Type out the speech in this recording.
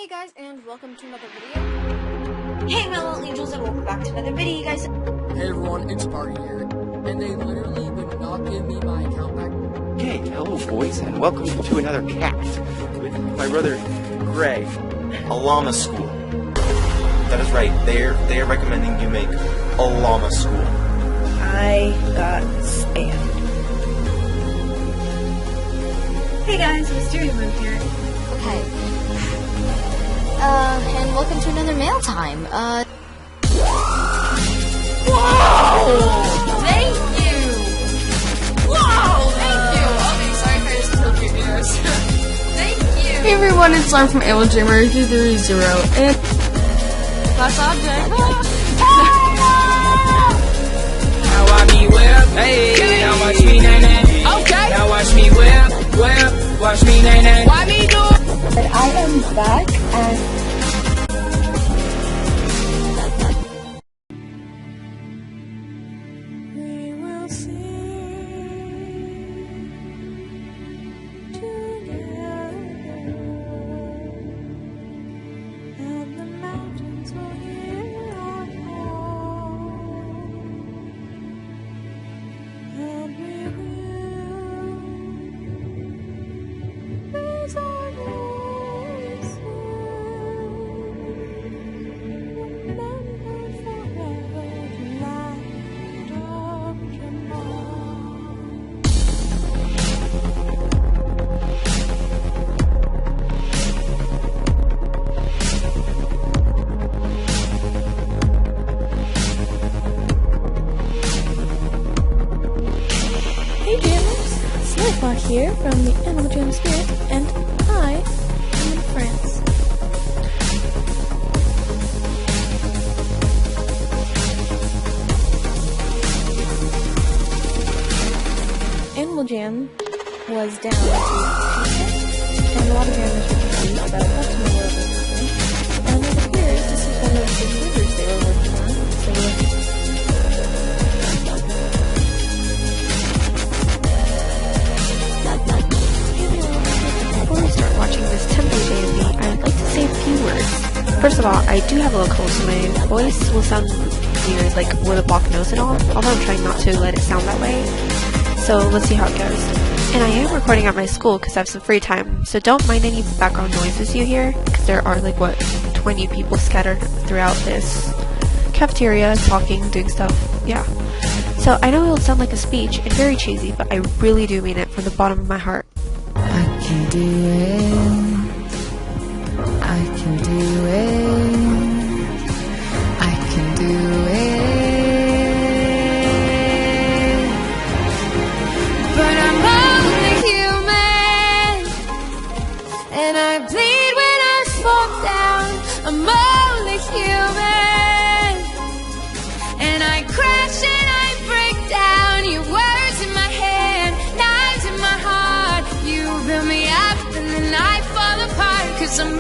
Hey guys, and welcome to another video. Hey my little angels, and welcome back to another video, you guys. Hey everyone, it's Barty here, and they literally would not give me my account back. Okay, hello boys, and welcome to another cast with my brother Gray. A llama school. That is right, they are recommending you make a llama school. I got spammed. Hey guys, Mystery Room here. Okay. And welcome to another mail time. Whoa! Thank you! Whoa! Thank you! Okay, sorry if I just killed your ears. Thank you! Hey everyone, it's Lime from AbleJammer230, and last object. Now watch me whip, hey, now watch me nay-nay. Okay! Now watch me whip, watch me nay-nay. Why me do it? But I am back and we will sing together, and the mountains will hear our call, and we will raise our voices, remember forever the land of Jamal. Hey Jammers, Snowflock here from the Animal Jam Spirit, and I am in France. Animal Jam was down to Tuesday, and a lot of jammers were confused about what in the world was happening. And it appears this is one of the servers they were working on, so Before we start watching this tempo JMV, I'd like to say a few words. First of all, I do have a little cold, so my voice will sound weird, like with a blocked nose and all, although I'm trying not to let it sound that way. So let's see how it goes. And I am recording at my school because I have some free time, so don't mind any background noises you hear, because there are 20 people scattered throughout this cafeteria, talking, doing stuff, yeah. So I know it'll sound like a speech and very cheesy, but I really do mean it from the bottom of my heart. I can do it. I can do it. I can do it. But I'm only human, and I bleed when I fall down. I'm only human, and I crash and I break down. Your words in my hand, knives in my heart. You build me up and then I fall apart, 'cause I'm